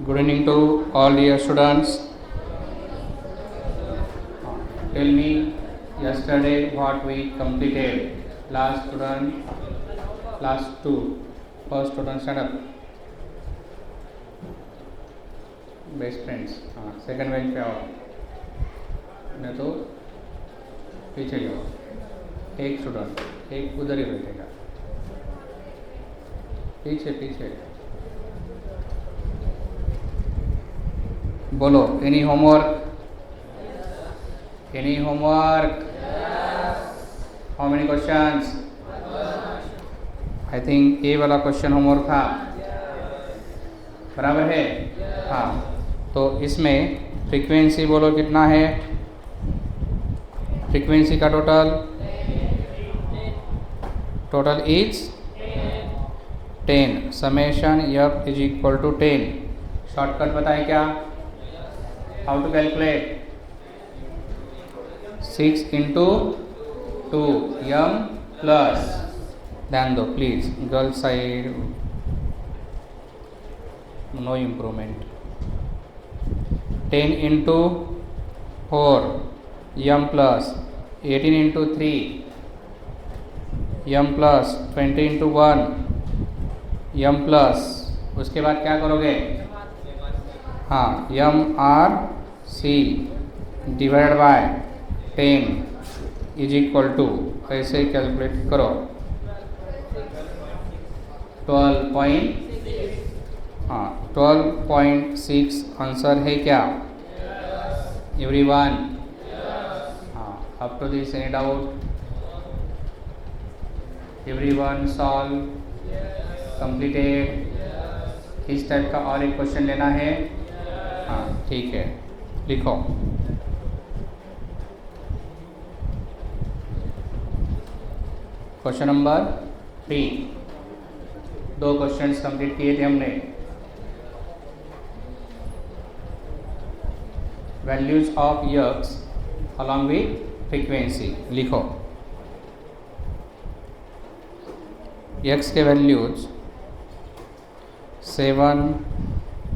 Good evening to all dear students. Tell me yesterday what we completed. Last student, last two. First student stand up. Best friends. Second bench पे आओ. नहीं तो पीछे जाओ. एक student, एक उधर ही बैठेगा. पीछे पीछे. बोलो. Any homework? Any homework? How many questions? I think A वाला क्वेश्चन होमवर्क था. बराबर है. हाँ, तो इसमें फ्रीक्वेंसी बोलो कितना है. फ्रीक्वेंसी का total is 10. Summation F is equal to 10. Shortcut बताएं क्या. How to calculate. 6 into 2 m plus. ध्यान दो please. Girl side no improvement. 10 into 4 m plus. 18 into 3 m plus. 20 into 1 m plus. उसके बाद क्या करोगे. हाँ, m r c divide by 10 is equal to. ऐसे कैलकुलेट करो. 12.6 आंसर है क्या. एवरीवन. हाँ, up to this any doubt. Everyone solve completed. इस टाइप का और एक क्वेश्चन लेना है. हाँ ठीक है, लिखो. Question number 3. 2 क्वेश्चंस कंप्लीट किए थे हमने. Values of x along with frequency. लिखो. यक्स के वैल्यूज 7,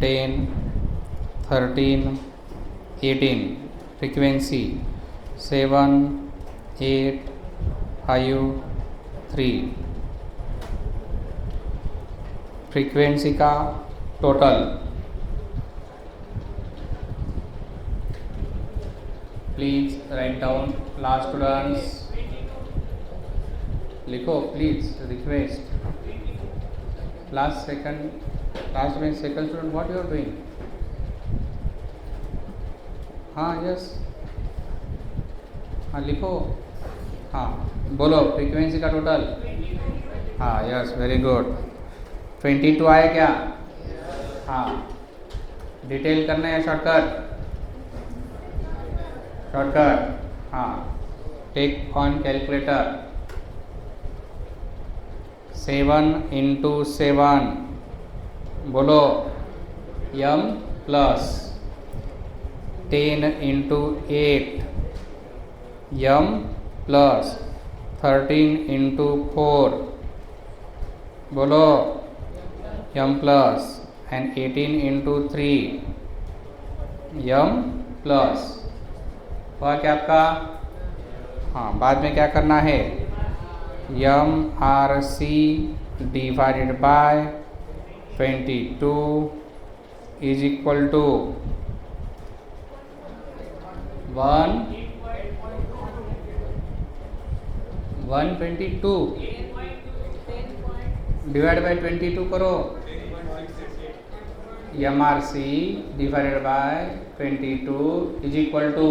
10, 13, 18. फ्रीक्वेंसी 7, 8, 5, 3. फ्रीक्वेंसी का total. Please write down. Last students लिखो please. Request. Last bench second student what you are doing. हाँ यस. हाँ लिखो. हाँ बोलो. फ्रीक्वेंसी का टोटल. हाँ यस वेरी गुड. 22 आए क्या. हाँ. डिटेल करना है शॉर्टकट. हाँ. Take on calculator. 7 इंटू 7 बोलो m plus. 10 into 8 m plus. 13 into 4 बोलो m plus. And 18 into 3 m plus. हुआ क्या आपका. हाँ, बाद में क्या करना है. m r c divided by 22 is equal to 122 divide by 22 करो. m r c divided by 22 is equal to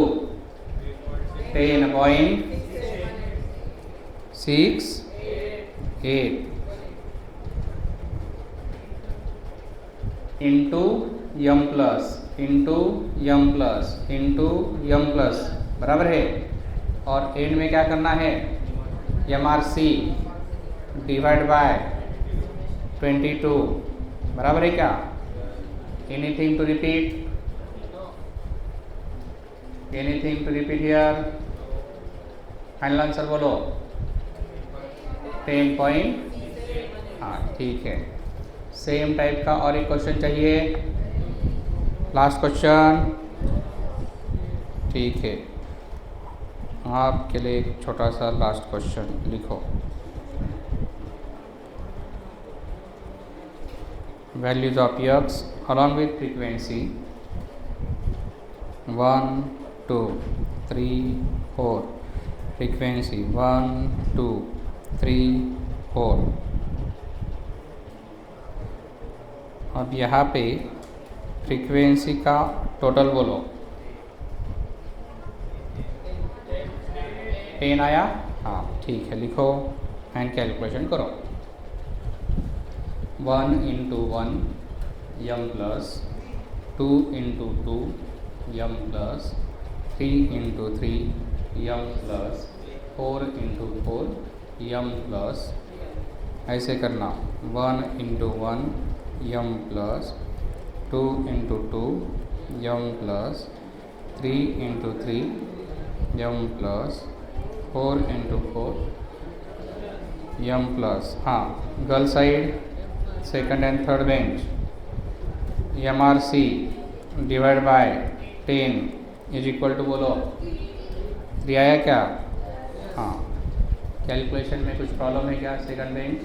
10.68 into m plus बराबर है. और एंड में क्या करना है. m r c divide by 22 बराबर है क्या. Anything to repeat. Here. Final answer बोलो. 10 पॉइंट. हाँ ठीक है. सेम टाइप का और एक क्वेश्चन चाहिए. लास्ट क्वेश्चन, ठीक है। आपके लिए एक छोटा सा लास्ट क्वेश्चन लिखो। Values of x along with frequency 1 2 3 4, frequency 1 2 3 4। अब यहाँ पे फ्रीक्वेंसी का टोटल बोलो। 10 आया? हाँ ठीक है, लिखो एंड कैलकुलेशन करो। 1 into 1 M plus 2 into 2 M plus 3 into 3 M plus 4 into 4 M plus, ऐसे करना। 1 into 1 M plus 2 into 2 M plus 3 into 3 M plus 4 into 4 M plus. हाँ, girl side second and third bench M R C divide by 10 is equal to बोलो 3 आया क्या? हाँ, calculation में कुछ problem है क्या? Second bench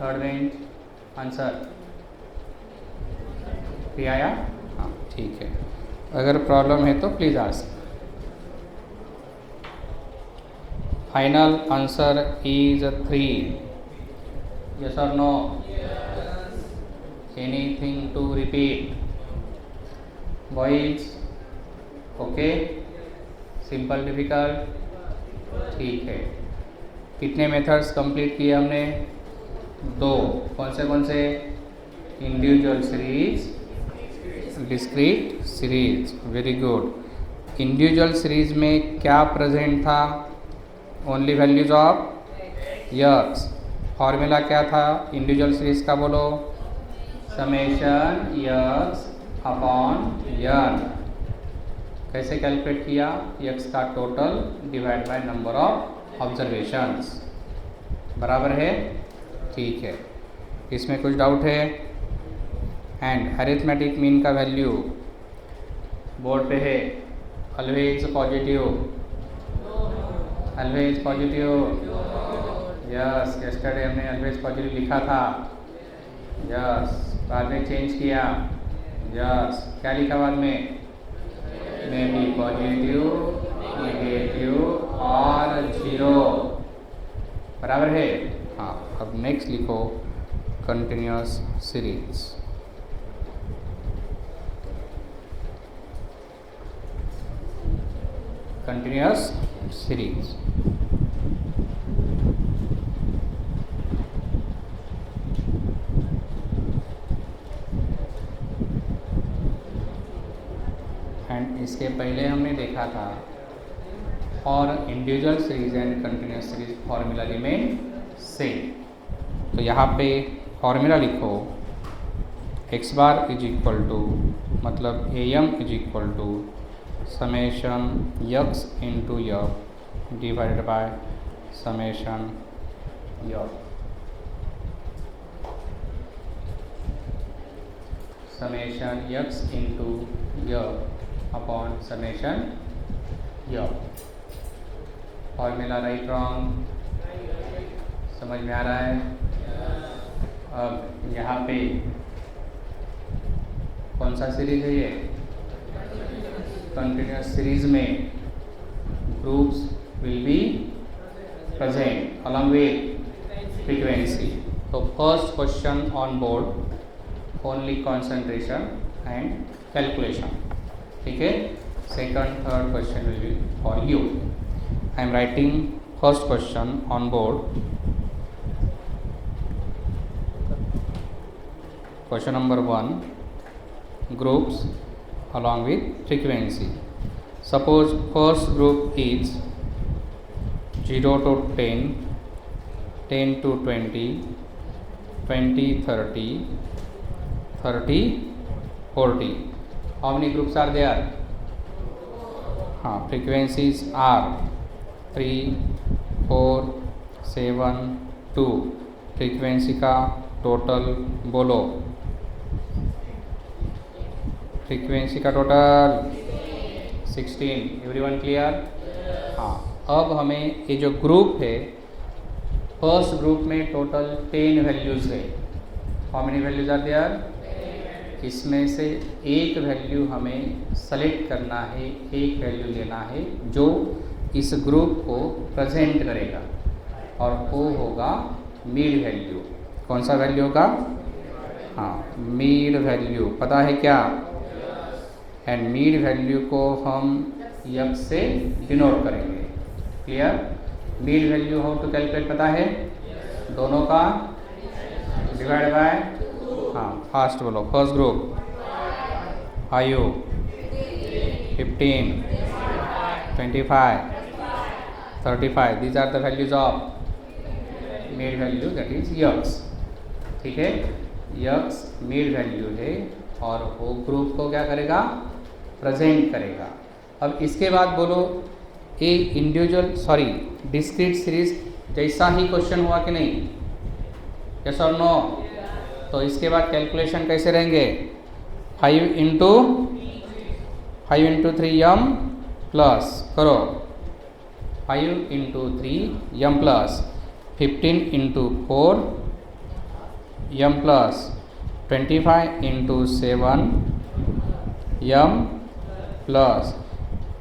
third bench answer 3 आया? हाँ ठीक है, अगर प्रॉब्लम है तो please ask. Final answer is 3, yes or no? Yes. Anything to repeat? Boys, okay? Simple, difficult? ठीक है। कितने मेथड्स कंप्लीट किए हमने? 2। कौन से? Individual series, discrete series. Very good. Individual series में क्या प्रेजेंट था? Only values of x. Formula क्या था इंडिविजुअल सीरीज का बोलो? समेशन यक्स अपॉन यन। कैसे कैलकुलेट किया? यक्स का total divide by number of observations. बराबर है? ठीक है, इसमें कुछ डाउट है? एंड अरिथमेटिक मीन का वैल्यू बोर्ड पे है, always positive, always positive. Yes, yesterday हमने ऑलवेज पॉजिटिव लिखा था। यस, बाद में चेंज किया। यस, क्या लिखा बाद में? मे बी पॉजिटिव, नेगेटिव और 0। बराबर है? हाँ, अब नेक्स्ट लिखो continuous series. Continuous series. And इसके पहले हमने देखा था for individual series and continuous series formula remain same. तो यहाँ पे फॉर्मूला लिखो, x bar is equal to, मतलब A M is equal to summation x into f divided by summation f. Summation x into f upon summation f. Formula right wrong समझ में आ रहा है? अब यहाँ पे कौन सा सीरीज है ये? कंटिन्यूअस सीरीज में groups will be present along with frequency. तो first question on board only concentration and calculation, ठीक है? Second third question will be for you. I am writing first question on board. Question number 1, groups along with frequency. Suppose first group is 0 to 10, 10 to 20, 20 30, 30 40. How many groups are there? Frequencies are 3, 4, 7, 2. Frequency का total बोलो। Frequency का total 16। Everyone clear? हाँ, अब हमें ये जो group है, first group में टोटल 10 वैल्यूज़ है। How many values are there? इसमें से एक वैल्यू हमें सेलेक्ट करना है, एक वैल्यू लेना है जो इस ग्रुप को प्रेजेंट करेगा, और वो होगा मिड वैल्यू। कौन सा वैल्यू होगा? हाँ, मिड वैल्यू। पता है क्या? एंड मिड वैल्यू को हम यक्स से डिनोट करेंगे। Clear? Mid value how to calculate पता है? दोनों का डिवाइड बाय, हाँ फास्ट बोलो, first group 5, 15, 25, 35, these are the values of mid value, that is x. ठीक है, यक्स मिड वैल्यू है और वो ग्रुप को क्या करेगा? प्रेजेंट करेगा। अब इसके बाद बोलो, ए इंडिविजुअल डिस्क्रीट सीरीज जैसा ही क्वेश्चन हुआ कि नहीं? यस और नो? तो इसके बाद कैलकुलेशन कैसे रहेंगे? 5 इंटू 3 यम प्लस करो, 5 into 3 M plus 15 into 4 M plus 25 into 7 M plus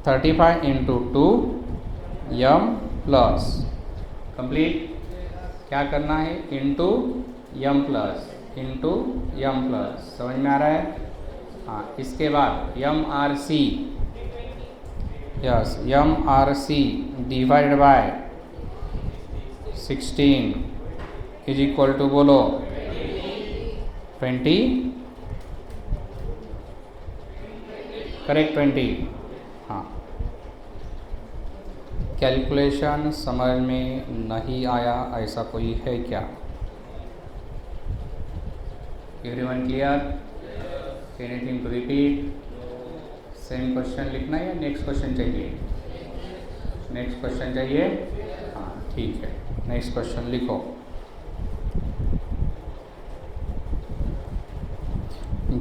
35 into 2 M plus complete. क्या करना है? Into M plus into M plus. समझ में आ रहा है? हाँ, इसके बाद M R C, yes M R C divide by 16 is equal to बोलो 20, करेक्ट 20। हाँ, कैलकुलेशन समझ में नहीं आया ऐसा कोई है क्या? Everyone clear? Anything to repeat? Same question लिखना है या नेक्स्ट क्वेश्चन चाहिए? नेक्स्ट क्वेश्चन चाहिए? हाँ ठीक है, नेक्स्ट क्वेश्चन लिखो।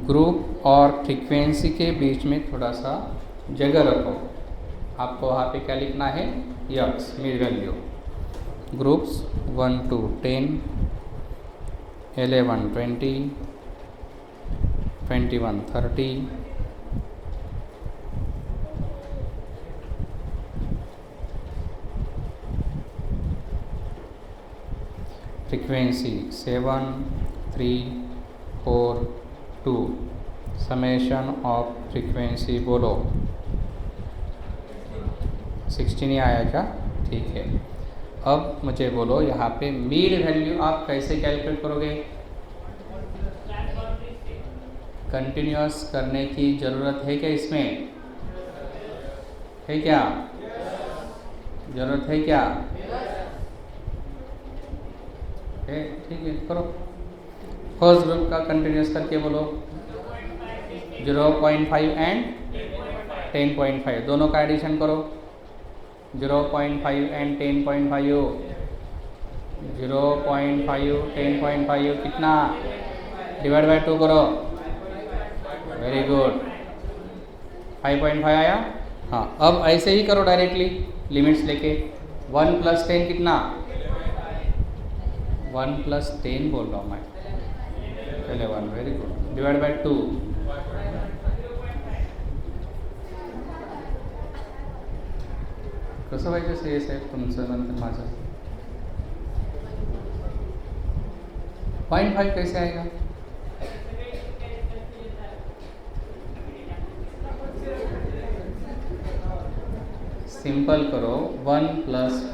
ग्रुप और फ्रीक्वेंसी के बीच में थोड़ा सा जगह रखो। आपको वहाँ पे क्या लिखना है? X mid value. Groups 1 to 10, 11 20, 21 30, frequency 7 3 4 2। Summation of frequency बोलो 16 ही आया क्या? ठीक है। अब मुझे बोलो यहाँ पे मिड वैल्यू आप कैसे कैलकुलेट करोगे? कंटिन्यूअस करने की ज़रूरत है क्या इसमें? है क्या? ज़रूरत है क्या? है, ठीक है करो। फर्स्ट ग्रुप का कंटिन्यूअस करके बोलो 0.5 एंड 10.5 दोनों का एडिशन करो। 0.5 एंड 10.5, 0.5 10.5 कितना? डिवाइड बाय 2 करो। वेरी गुड, 5.5 आया। हाँ, अब ऐसे ही करो डायरेक्टली लिमिट्स लेके। 1 + 10 कितना? 1 + 10 बोल रहा हूँ मैं, 11। Very good, divide by 2। कसं व्हायचं से साहेब तुमचं नंतर माझं? 0.5 कैसे आएगा? सिंपल करो, 1 +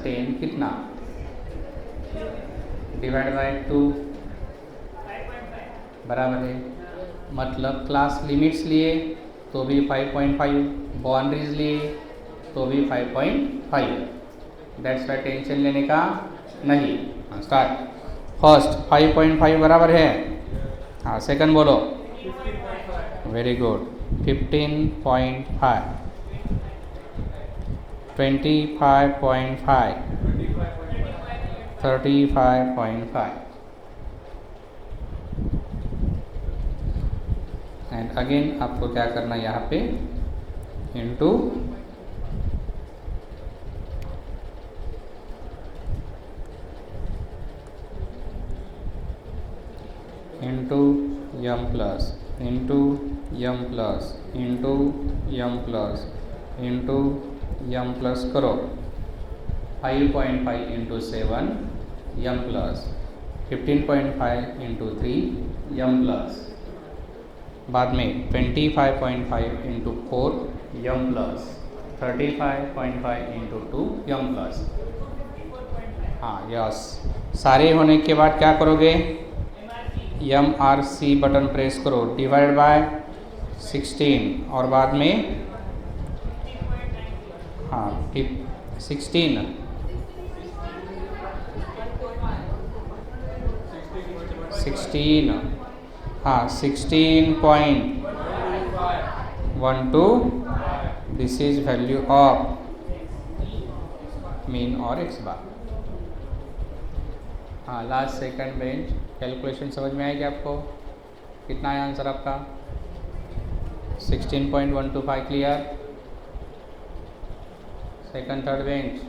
10 कितना? डिवाइड बाय 2 बराबर है। मतलब क्लास लिमिट्स लिए तो भी 5.5, बाउंड्रीज लिए तो भी 5.5। दैट्स वाई टेंशन लेने का नहीं। हाँ स्टार्ट। फर्स्ट 5.5 बराबर है। हाँ सेकंड बोलो। Very good, 15.5, 25.5, 35.5। एंड अगेन आपको क्या करना है यहाँ पे into M plus into M plus into M plus into M plus करो 5.5 into 7 M plus 15.5 into 3 M plus बाद में 25.5 into 4 M plus 35.5 into 2 M plus. हाँ यस, सारे होने के बाद क्या करोगे MRC बटन प्रेस करो, डिवाइड बाय 16 और बाद में हाँ 16 हाँ 16.12 this is value of mean और एक्स बार। हाँ लास्ट सेकंड बेंच कैलकुलेशन समझ में आएगी आपको? कितना है आंसर आपका? 16.125 क्लियर। सेकंड थर्ड बेंच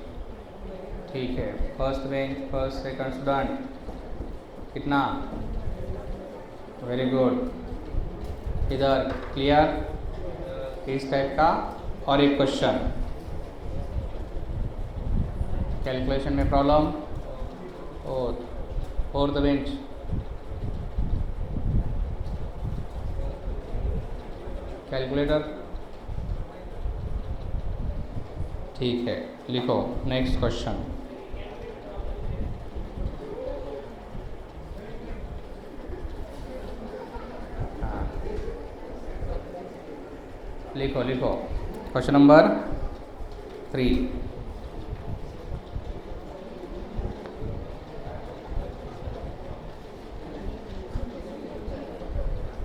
ठीक है। First bench first second student कितना? Very good. इधर क्लियर इस टाइप का। और एक क्वेश्चन कैलकुलेशन में प्रॉब्लम और द बेंच कैलकुलेटर ठीक है, लिखो नेक्स्ट क्वेश्चन। लिखो लिखो क्वेश्चन नंबर 3।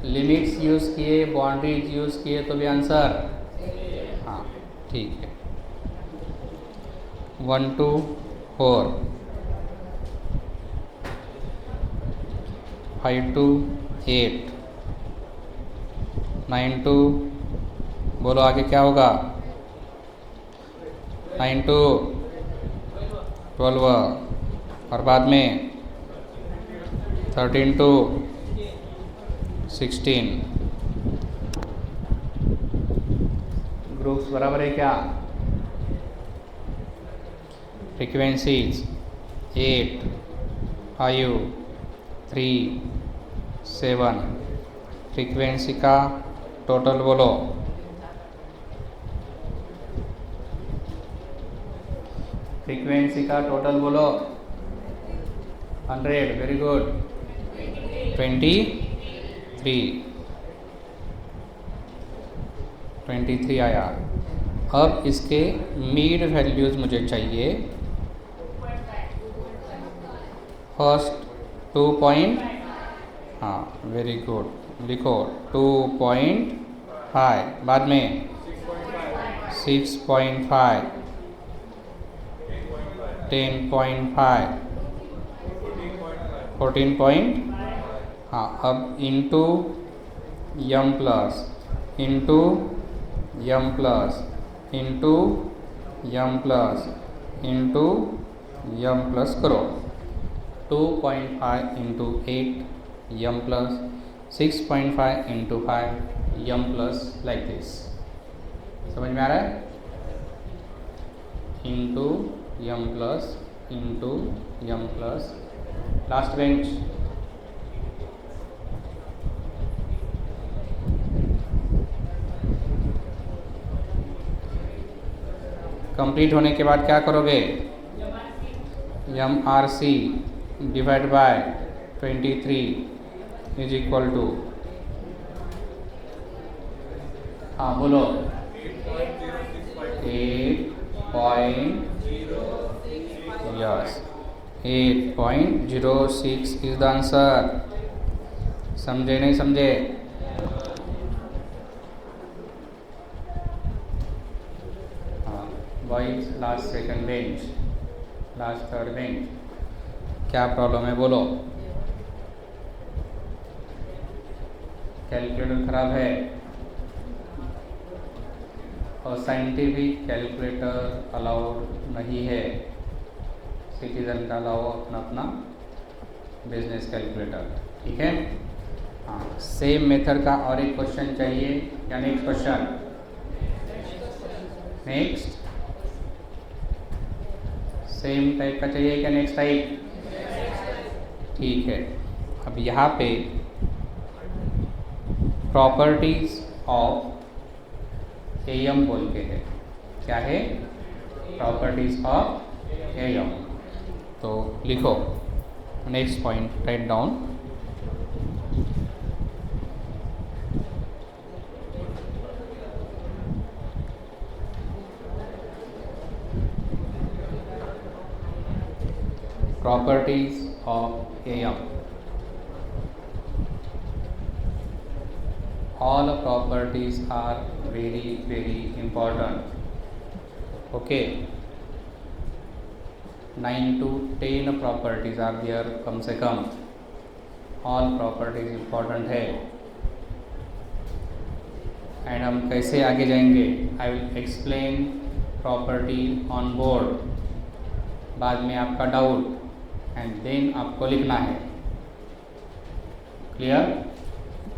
लिमिट्स यूज़ किए, बाउंड्रीज यूज़ किए तो भी आंसर हाँ ठीक है। 1 to 4 5 to 8 9 to बोलो आगे क्या होगा? 9 to 12 और बाद में 13 to 16। ग्रुप्स बराबर है क्या? फ्रीक्वेंसीज 8 5 3 7। फ्रीक्वेंसी का टोटल बोलो। फ्रीक्वेंसी का टोटल बोलो। 100 वेरी गुड। 23 आया। अब इसके मीड वैल्यूज़ मुझे चाहिए। फर्स्ट 2 पॉइंट हाँ वेरी गुड लिखो 2.5 बाद में 6.5 10.5 14 हाँ अब into M plus into M plus into M plus into M plus करो 2.5 into 8 M plus 6.5 into 5 M plus like this. समझ में आ रहा है? Into M plus into M plus. Last bench complete होने के बाद क्या करोगे? MRC divide by 23 is equal to हाँ बोलो 8.06 इज द आंसर। समझे नहीं समझे? Boys last second bench last third bench क्या प्रॉब्लम है बोलो। कैलकुलेटर खराब है और साइंटिफिक कैलकुलेटर अलाउड नहीं है, सिटीजन का अलाउ अपना अपना बिजनेस कैलकुलेटर, ठीक है। हाँ, सेम मेथड का और एक क्वेश्चन चाहिए या next question? Next same type का चाहिए क्या नेक्स्ट टाइप? ठीक है। अब यहाँ पे प्रॉपर्टीज ऑफ एम बोल के है, क्या है? Properties of M. तो लिखो next point, right down. properties of AM. All properties are very important. Okay, 9 to 10 properties are there कम से कम. All properties important है. एंड हम कैसे आगे जाएंगे? I will explain property on board, बाद में आपका डाउट एंड देन आपको लिखना है। क्लियर?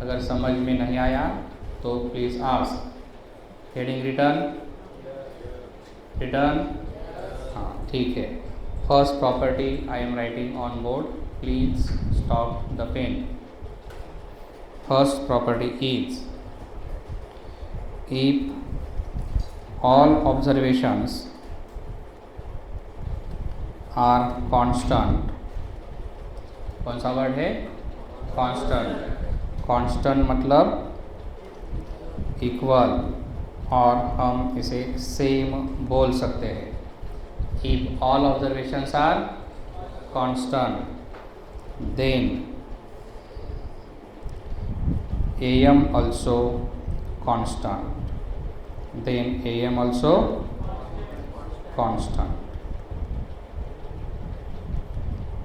अगर समझ में नहीं आया तो प्लीज़ आस्क। हेडिंग रिटर्न हाँ ठीक है। First property I am writing on board, please stop the pen. First property is if all observations are constant, कौन सा वर्ड है? कांस्टेंट। कांस्टेंट मतलब इक्वल, और हम इसे सेम बोल सकते हैं। if all observations are constant then am also constant, then am also constant.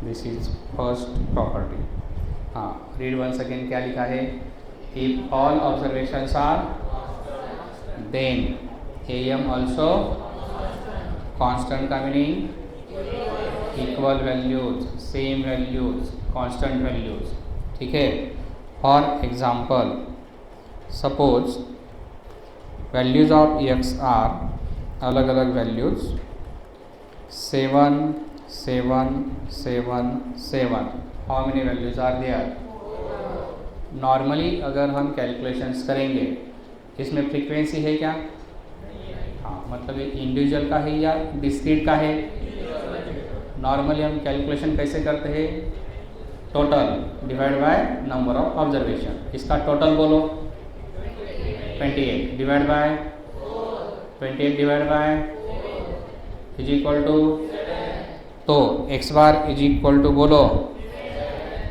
This is first property. हाँ, read once again, क्या लिखा है? if all observations are then am also constant का meaning equal values, same values, constant values, ठीक है। For example, suppose values of x are अलग अलग values 7 7 7 7। How many values are there? Normally अगर हम कैलकुलेशंस करेंगे इसमें फ्रीक्वेंसी है क्या? हाँ, मतलब ये इंडिविजुअल का है या डिस्क्रीट का है? नॉर्मली हम कैलकुलेशन कैसे करते हैं? Total divide by number of observation. इसका टोटल बोलो 28 divide by 28 divide by is equal to, तो x bar is equal to बोलो,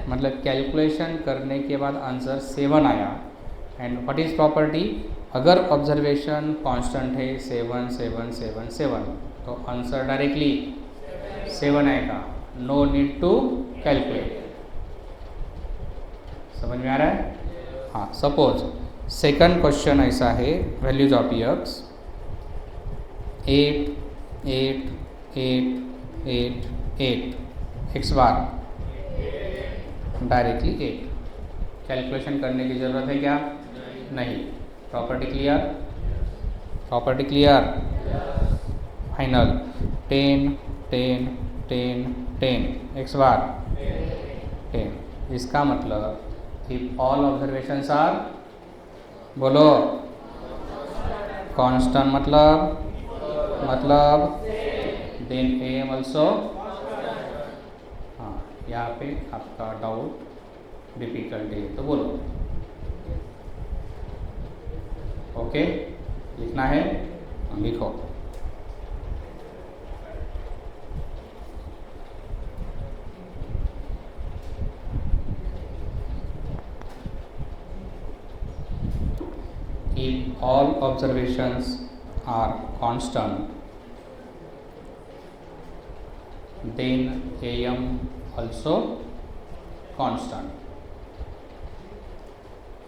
मतलब कैलकुलेशन करने के बाद आंसर 7 आया। And what is property? अगर ऑब्जर्वेशन कांस्टेंट है 7 7 7 7 तो आंसर डायरेक्टली 7 आएगा, नो नीड टू कैलकुलेट। समझ में आ रहा है? हाँ, सपोज सेकंड क्वेश्चन ऐसा है, values of x 8 8 8 8 8 x bar directly 8। Calculation करने की ज़रूरत है क्या? नहीं। Property clear? Property clear? Final 10 10 10 10 x bar 10। इसका मतलब if all observations are, बोलो, कांस्टेंट मतलब then am also। हाँ, यहाँ पे आपका डाउट डिफिकल्टी है तो बोलो। ओके, लिखना है? लिखो। if all observations are constant then am also constant।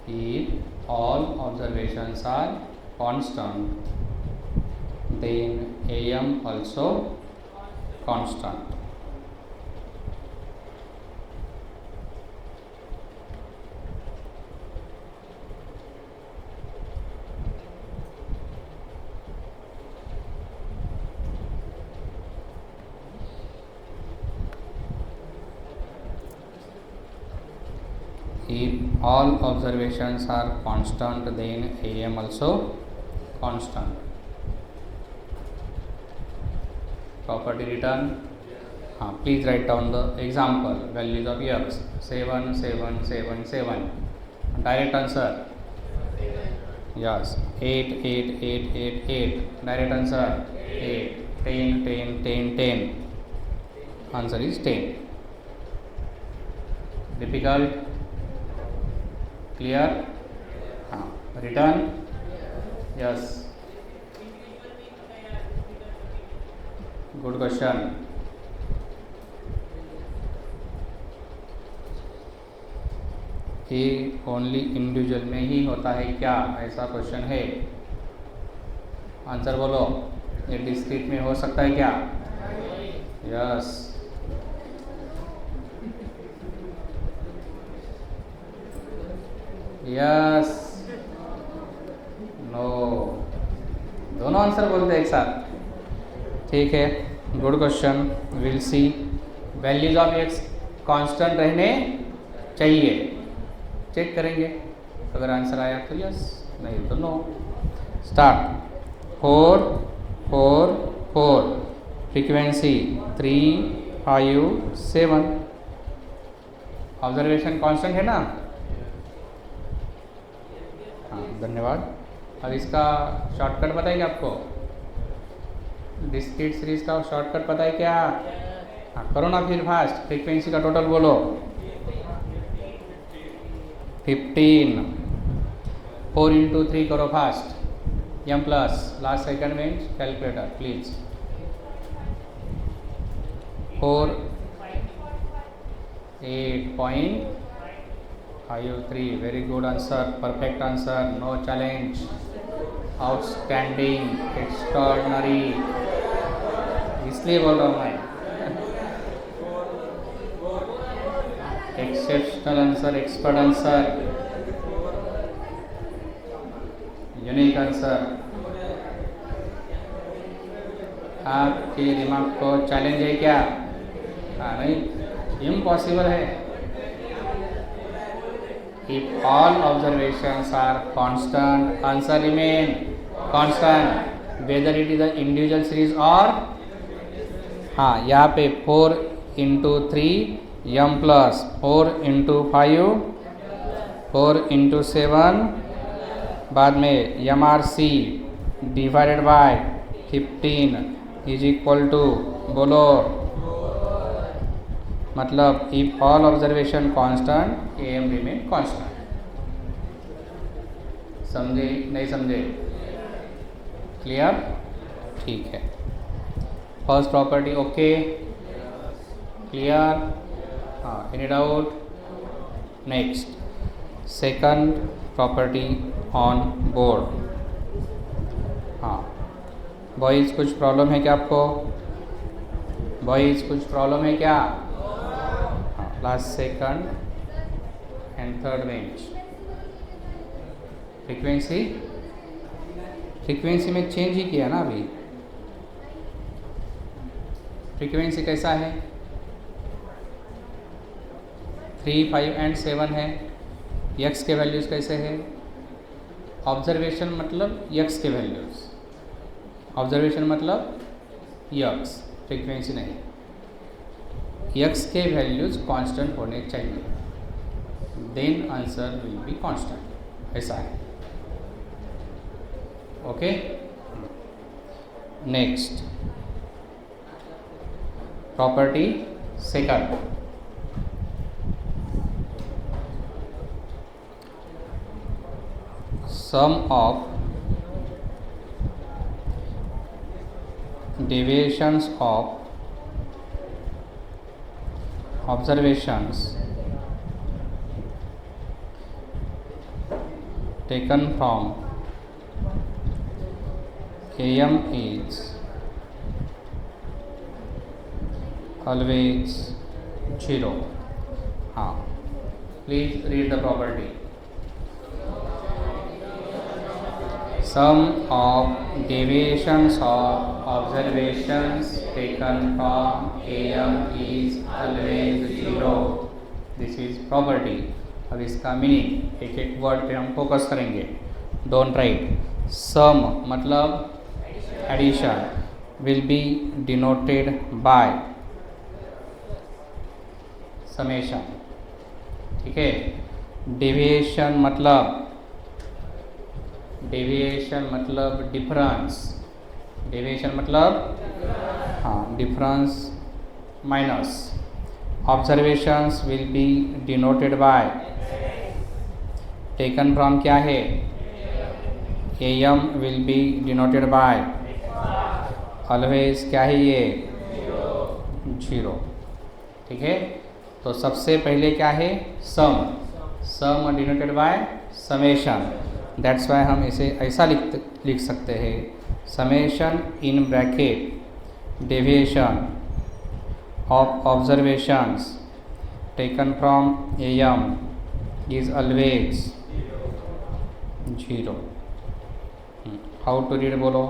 if all observations are constant, then am also constant. If all observations are constant, then am also constant. Property written. Please write down the example. Values of x 7, 7, 7, 7. Direct answer. Yes. 8, 8, 8, 8, 8. Direct answer. 8. 10, 10, 10, 10. Answer is 10. Difficult? Clear? Written? Yes. Good question. ये only individual में ही होता है क्या, ऐसा question है। Answer बोलो। ये discrete में हो सकता है क्या? यस। यस, नो, दोनों आंसर बोलते हैं एक साथ। ठीक है, good question. Will see. Values of x constant रहने चाहिए, चेक करेंगे। अगर आंसर आया तो यस, नहीं तो no. Start. 4, 4, 4। Frequency 3, 5, 7। Observation constant है ना? धन्यवाद। अब इसका शॉर्टकट पता है क्या आपको? डिस्क्रीट सीरीज का शॉर्टकट पता है क्या? करो ना फिर फास्ट। फ्रीक्वेंसी का टोटल बोलो। 15। 4 into 3 करो fast. m plus last second में calculator please. 4, 8.53। Very good answer, perfect answer, no challenge, outstanding, extraordinary. इसलिए बोल रहा हूँ मैं, exceptional answer, expert answer, unique answer. आपके दिमाग को चैलेंज है क्या? नहीं, इम्पॉसिबल है। If all observations are constant, answer remain constant, whether it is an individual series or यहाँ पे 4 into 3 m plus 4 into 5 4 into 7 बाद में MRC divided by 15 is equal to बोलो, मतलब if all observation constant am remain constant। समझे नहीं समझे? Clear? ठीक है। First property okay, clear? Any doubt? Next second property on board. Boys कुछ प्रॉब्लम है क्या आपको? बॉयज़ कुछ प्रॉब्लम है क्या? Last second and third bench. Frequency में चेंज ही किया ना अभी। फ्रीक्वेंसी कैसा है? 3, 5 एंड 7 है। यक्स के वैल्यूज़ कैसे है? ऑब्जर्वेशन मतलब यक्स के वैल्यूज़, ऑब्जर्वेशन मतलब यक्स, फ्रीक्वेंसी नहीं। यक्स के वैल्यूज़ कांस्टेंट होने चाहिए, then answer will be constant, ऐसा है। Okay, next property second. Sum of deviations of observations taken from am is always 0. हाँ, please read the property. Sum of deviations of observations taken from am is always 0. This is property. अब इसका meaning एक एक word पे हम focus करेंगे. Don't write. Sum मतलब addition will be denoted by summation. ठीक है. डेविएशन मतलब डिफरेंस. डेविएशन मतलब हाँ difference minus. Observations will be denoted by taken from क्या है am will be denoted by always क्या है ये 0. ठीक है. तो सबसे पहले क्या है sum denoted by summation. That's why हम इसे ऐसा लिख सकते हैं summation in bracket deviation of observations taken from am is always 0. How to read बोलो.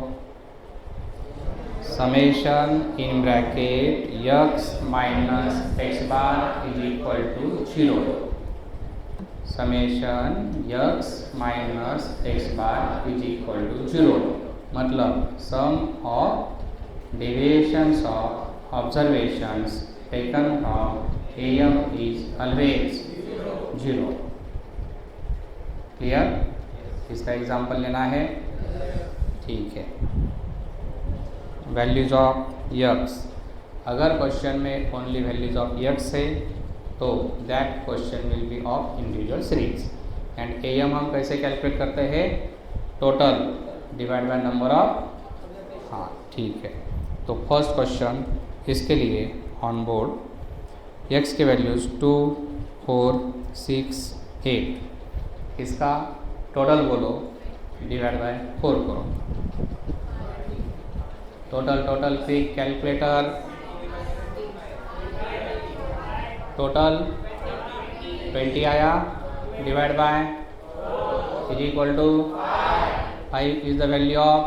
summation in bracket x minus x bar is equal to 0. summation x minus x bar is equal to 0. मतलब sum of deviations of observations taken from am is always 0. Clear. इसका example लेना है. ठीक है. Values of x. अगर question में only values of x है तो that question will B of individual series. And am हम कैसे कैलकुलेट करते हैं total divide by number of. हाँ ठीक है. तो फर्स्ट क्वेश्चन इसके लिए ऑन बोर्ड x के वैल्यूज़ 2, 4, 6, 8. इसका टोटल बोलो डिवाइड बाय 4 करो. Total quick calculator. टोटल 20 आया divide by is equal to 5 is the value of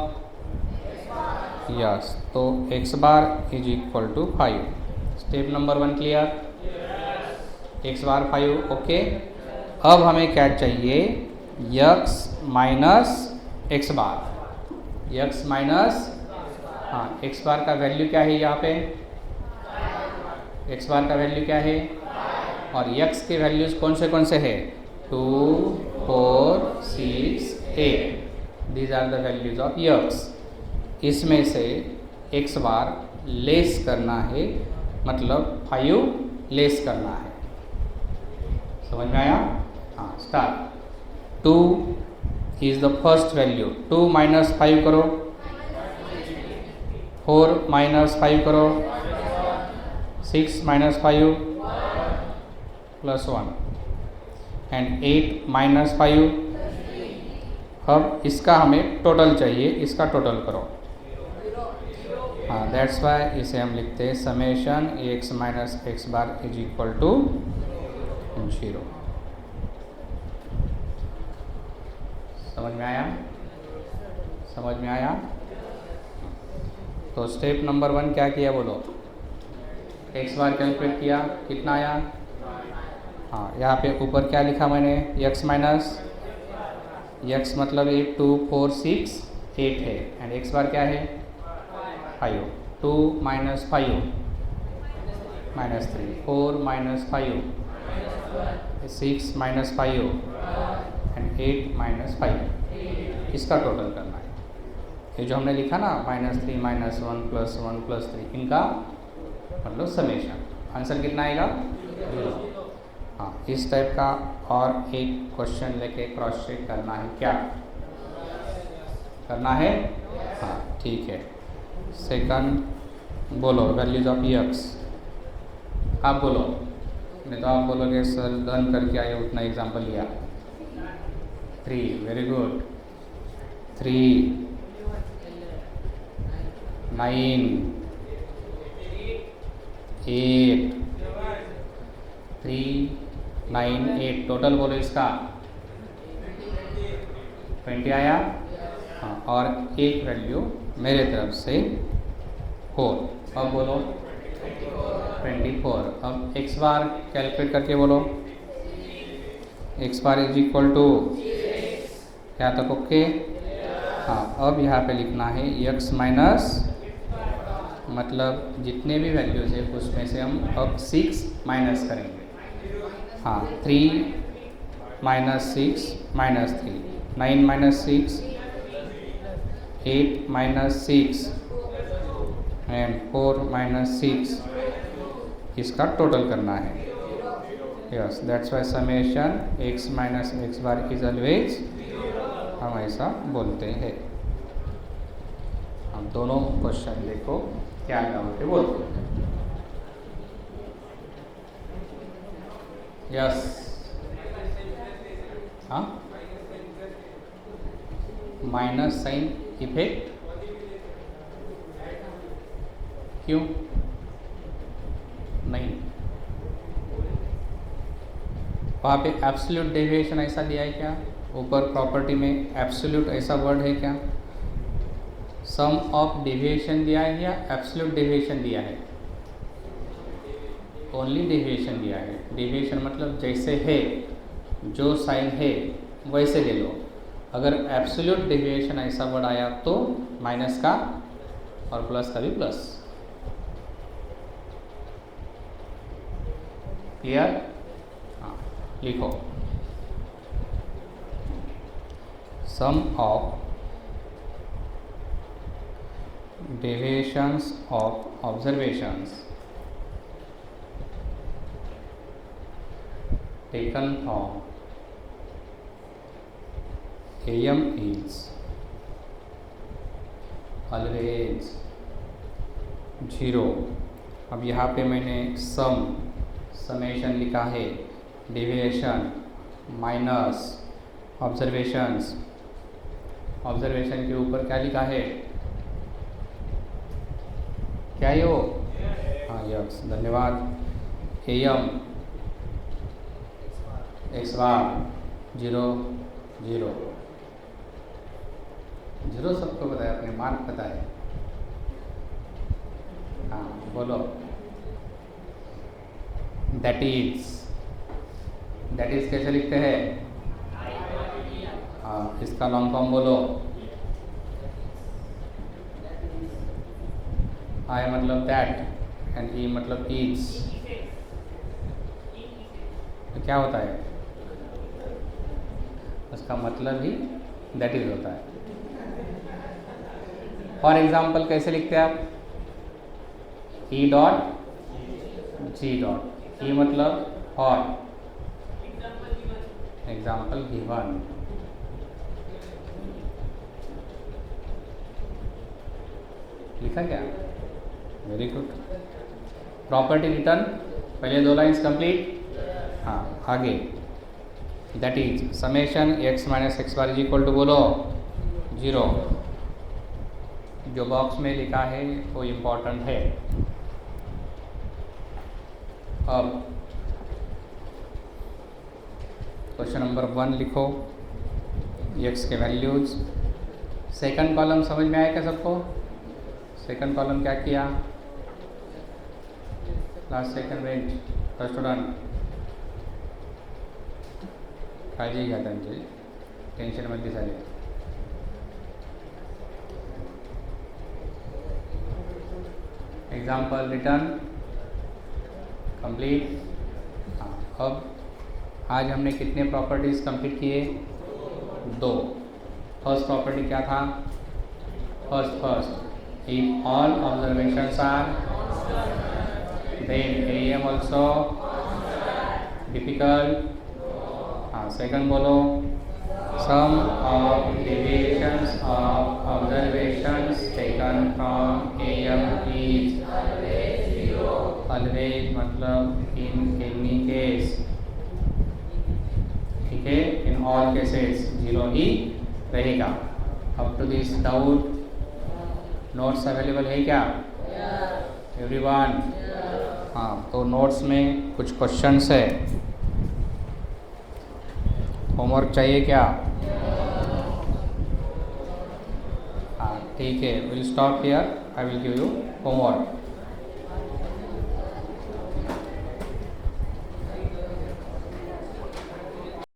x. तो x bar is equal to 5. Step number 1 clear. x bar 5. Okay. अब हमें क्या चाहिए x minus x bar. x minus हाँ x bar का value क्या है यहाँ पे. x बार का वैल्यू क्या है और x के वैल्यूज़ कौन से है 2, 4, 6, 8. These are the values of x. इसमें से x बार लेस करना है मतलब 5 लेस करना है. समझ में आया. हाँ start. 2 is the first value. 2 minus 5 करो. 4 माइनस 5 करो. 6 माइनस 5 प्लस 1 एंड 8 माइनस 5. अब इसका हमें टोटल चाहिए. इसका टोटल करो. हाँ दैट्स वाई इसे हम लिखते हैं summation x minus x bar is equal to 0. समझ में आया. तो स्टेप नंबर 1 क्या किया बोलो. x बार कैलकुलेट किया. कितना आया. हाँ यहाँ पे ऊपर क्या लिखा मैंने x माइनस x मतलब 8, 2, 4, 6, 8 है एंड x बार क्या है 5. 2 minus 5 minus 3. 4 minus 5 6 minus 5 and 8 minus 5. इसका टोटल करना है. ये जो हमने लिखा ना -3 -1 +1 +3 इनका मतलब समेशन. आंसर कितना आएगा 0. हाँ इस टाइप का और एक क्वेश्चन लेके क्रॉस चेक करना है. क्या करना है. हाँ ठीक है. सेकंड बोलो वैल्यूज ऑफ x. आप बोलो नहीं तो आप बोलोगे सर डन करके आए उतना एग्जाम्पल लिया. 3, very good. 3, 9, 8, 3, 9, 8 टोटल बोलो इसका 20 आया। हाँ, और एक वैल्यू मेरे तरफ से 4। अब बोलो 24। अब x बार कैलकुलेट करके बोलो। x bar is equal to क्या तक ओके। हाँ, अब यहाँ पे लिखना है x माइनस, मतलब जितने भी वैल्यूज है उसमें से हम अब 6 माइनस करेंगे। हाँ, 3 minus 6 minus 3, 9 minus 6, 8 minus 6 and 4 minus 6, इसका टोटल करना है। Yes, that's why summation x minus x bar is always, हम ऐसा बोलते हैं। हम दोनों क्वेश्चन देखो क्या डाउट है बोलते हैं। यस, हाँ, माइनस साइन इफेक्ट क्यों नहीं? वहाँ पे एब्सोल्यूट डेविएशन ऐसा दिया है क्या? ऊपर प्रॉपर्टी में एब्सोल्यूट ऐसा वर्ड है क्या? सम ऑफ डेविएशन दिया है या एब्सोल्यूट डेविएशन दिया है? ओनली डेविएशन दिया है। डेविएशन मतलब जैसे है, जो साइन है वैसे ले लो। अगर एब्सोल्यूट डेविएशन ऐसा वर्ड आया तो माइनस का और प्लस का भी प्लस। क्लियर? हाँ, लिखो सम of deviations of observations taken from AM is always 0। अब यहाँ पे मैंने समेशन लिखा है, डेविएशन माइनस ऑब्जर्वेशन के ऊपर क्या लिखा है? क्या है वो? हाँ, यस, धन्यवाद। AM x बार 0 0 0 सबको पता है, अपने मार्क पता है। हाँ, बोलो दैट इज कैसे लिखते हैं? हाँ, इसका लॉन्ग फॉर्म बोलो। I मतलब दैट एंड E मतलब इज। तो क्या होता है? उसका मतलब ही दैट इज होता है। फॉर एग्जाम्पल कैसे लिखते हैं आप? E dot G dot. E मतलब फॉर, एग्जाम्पल गिवन। लिखा क्या? Very good. प्रॉपर्टी रिटर्न, पहले 2 लाइन्स कंप्लीट। हाँ, आगे that is summation x minus x bar is equal to बोलो 0। जो बॉक्स में लिखा है वो इम्पोर्टेंट है। अब क्वेश्चन नंबर 1 लिखो, x के वैल्यूज। सेकंड कॉलम समझ में आया क्या सबको? सेकंड कॉलम क्या किया? लास्ट सेकंड बेंच स्टूडेंट काळजी घ्या त्यांची, टेन्शनमध्ये झाले। Example return complete. हाँ, अब आज हमने कितने प्रॉपर्टीज़ कंप्लीट किए? 2। फर्स्ट प्रॉपर्टी क्या था? First if all observations are, then AM also difficult। हाँ, सेकंड बोलो sum of deviations of observations taken from AM is always मतलब in any case, ठीक है। इन इन ऑल केसेस 0 ही रहेगा। Up to this doubt notes available है क्या everyone? हाँ, तो नोट्स में कुछ क्वेश्चंस है, होमवर्क चाहिए क्या? हाँ ठीक है, will stop here, I will give you homework.